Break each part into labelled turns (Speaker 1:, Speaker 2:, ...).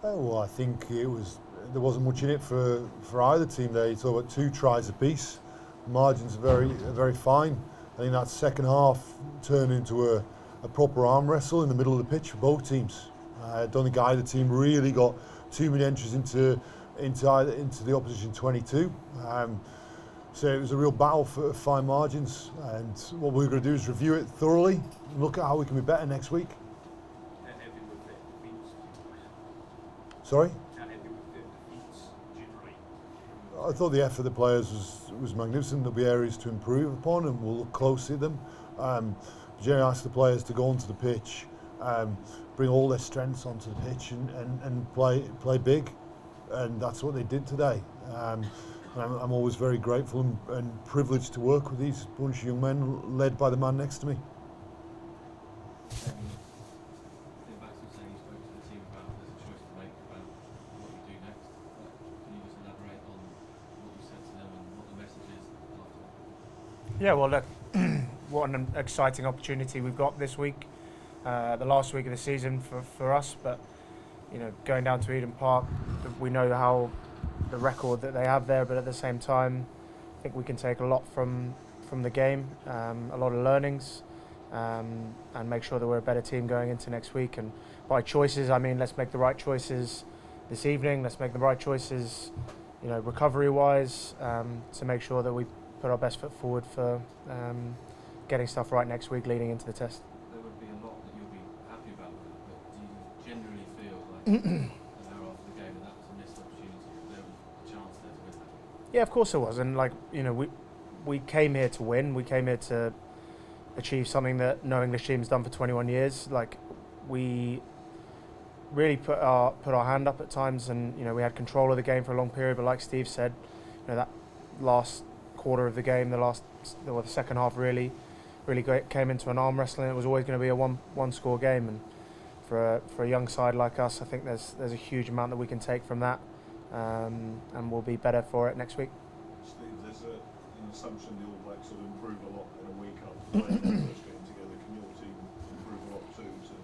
Speaker 1: Well, I think there wasn't much in it for either team there. You talk about 2 tries apiece. Margins are very fine. I think that second half turned into a proper arm wrestle in the middle of the pitch for both teams. I don't think either team really got too many entries into the opposition 22. So it was a real battle for fine margins. And what we're going to do is review it thoroughly and look at how we can be better next week. Sorry? I thought the effort of the players was magnificent. There'll be areas to improve upon, and we'll look closely at them. Jerry asked the players to go onto the pitch, bring all their strengths onto the pitch, and play big, and that's what they did today. I'm always very grateful and privileged to work with these bunch of young men, led by the man next to me.
Speaker 2: Yeah, well, look, what an exciting opportunity we've got this week, the last week of the season for us. But going down to Eden Park, we know how the record that they have there. But at the same time, I think we can take a lot from the game, a lot of learnings, and make sure that we're a better team going into next week. And by choices, I mean let's make the right choices this evening. Let's make the right choices, recovery-wise, to make sure that we put our best foot forward for getting stuff right next week leading into the test.
Speaker 3: There would be a lot that you'll be happy about with it, but do you generally feel like an hour after the game that was a missed opportunity, there was a chance there to win that?
Speaker 2: Yeah, of course there was, and we came here to win. We came here to achieve something that no English team's done for 21 years. We really put our hand up at times, and we had control of the game for a long period. But like Steve said, that last quarter of the game, the second half really came into an arm wrestling. It was always going to be a one score game, and for a young side like us, I think there's a huge amount that we can take from that, and we'll be better for it next week.
Speaker 4: Steve, there's an assumption the All Blacks will improve a lot in a week after playing their first game together. Can your team improve a lot too to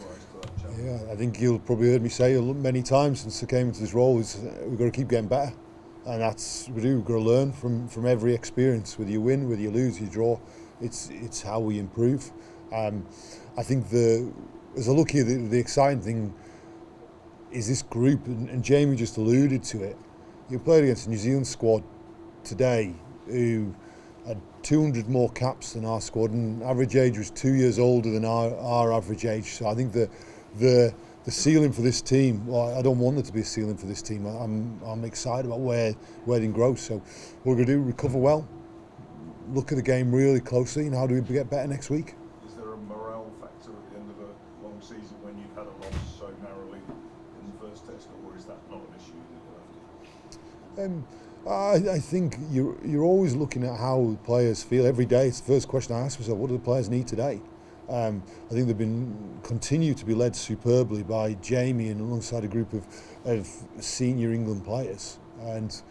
Speaker 4: rise to that challenge?
Speaker 1: Yeah, I think you'll probably heard me say many times since I came into this role is we've got to keep getting better. And that's what we do. We've got to learn from every experience. Whether you win, whether you lose, you draw, it's how we improve. I think as I look here, the exciting thing is this group, and Jamie just alluded to it. You played against the New Zealand squad today, who had 200 more caps than our squad, and average age was 2 years older than our average age. So I think the ceiling for this team, well, I don't want there to be a ceiling for this team. I'm excited about where they can grow. So what we're going to do, recover well, look at the game really closely, and how do we get better next week?
Speaker 4: Is there a morale factor at the end of a long season when you've had a loss so narrowly in the first test, or is that not an issue that you have to?
Speaker 1: I think you're always looking at how players feel every day. It's the first question I ask myself: what do the players need today? I think they've continue to be led superbly by Jamie and alongside a group of senior England players. And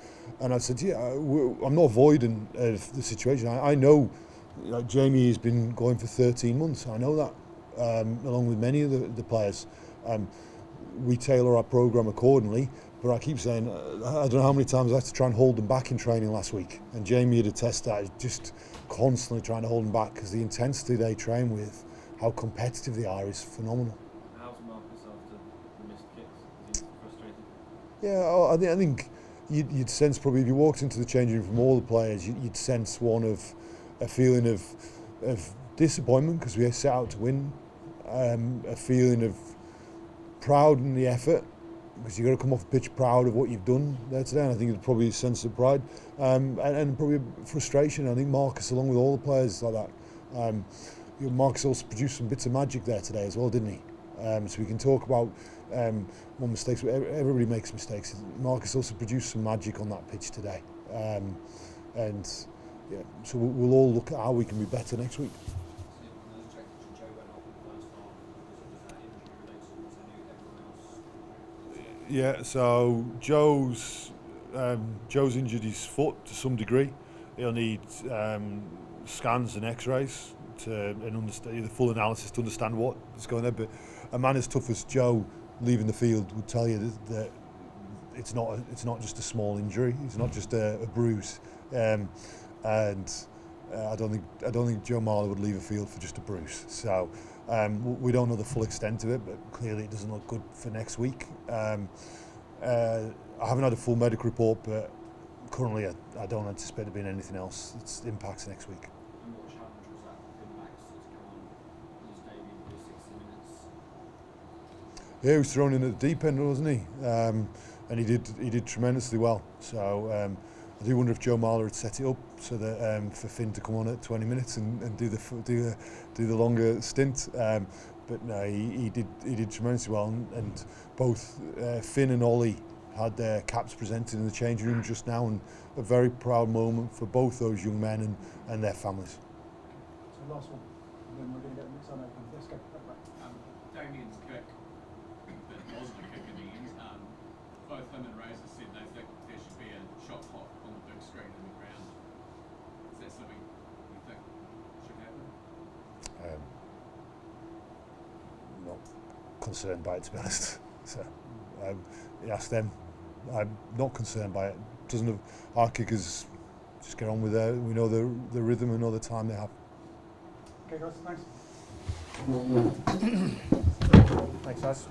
Speaker 1: I said, yeah, I'm not avoiding the situation. I know Jamie has been going for 13 months. I know that, along with many of the players. We tailor our programme accordingly. But I keep saying, I don't know how many times I had to try and hold them back in training last week. And Jamie had attested that, just constantly trying to hold them back because the intensity they train with, how competitive they are, is phenomenal.
Speaker 3: How's Marcus after the missed kicks? Is he frustrated?
Speaker 1: Yeah, I think you'd sense probably if you walked into the changing room from all the players, you'd sense one of a feeling of disappointment because we set out to win, a feeling of proud in the effort, because you've got to come off the pitch proud of what you've done there today, and I think there's probably a sense of pride and probably frustration. I think Marcus, along with all the players like that, Marcus also produced some bits of magic there today as well, didn't he? So we can talk about one mistakes. Everybody makes mistakes. Marcus also produced some magic on that pitch today, and yeah, so we'll all look at how we can be better next week. Yeah, so Joe's injured his foot to some degree. He'll need scans and X-rays and understand the full analysis to understand what is going on. But a man as tough as Joe leaving the field would tell you that it's not just a small injury. It's not just a bruise, and I don't think Joe Marler would leave a field for just a bruise. So we don't know the full extent of it, but clearly it doesn't look good for next week. I haven't had a full medical report, but currently I don't anticipate there being anything else that impacts next week.
Speaker 5: And what challenge was that for Finn Max to come on his debut for 60 minutes?
Speaker 1: Yeah, he was thrown in at the deep end, wasn't he? And he did tremendously well. So I do wonder if Joe Marler had set it up so that for Finn to come on at 20 minutes and do the longer stint. But no, he did tremendously well, and both Finn and Ollie had their caps presented in the changing room just now, and a very proud moment for both those young men and their families.
Speaker 6: So last one, and then we're going to get the mix on open. Let's go.
Speaker 7: Damien's kick, that wasn't a kick in the end. Both him and Razor said they think there should be a shot clock on the big screen in the ground. Is that something you think should happen?
Speaker 1: Not concerned by it, to be honest. So ask them. I'm not concerned by it. Doesn't have, our kickers just get on with it. We know the rhythm and know the time they have.
Speaker 6: Okay, guys, thanks.
Speaker 2: Thanks, guys.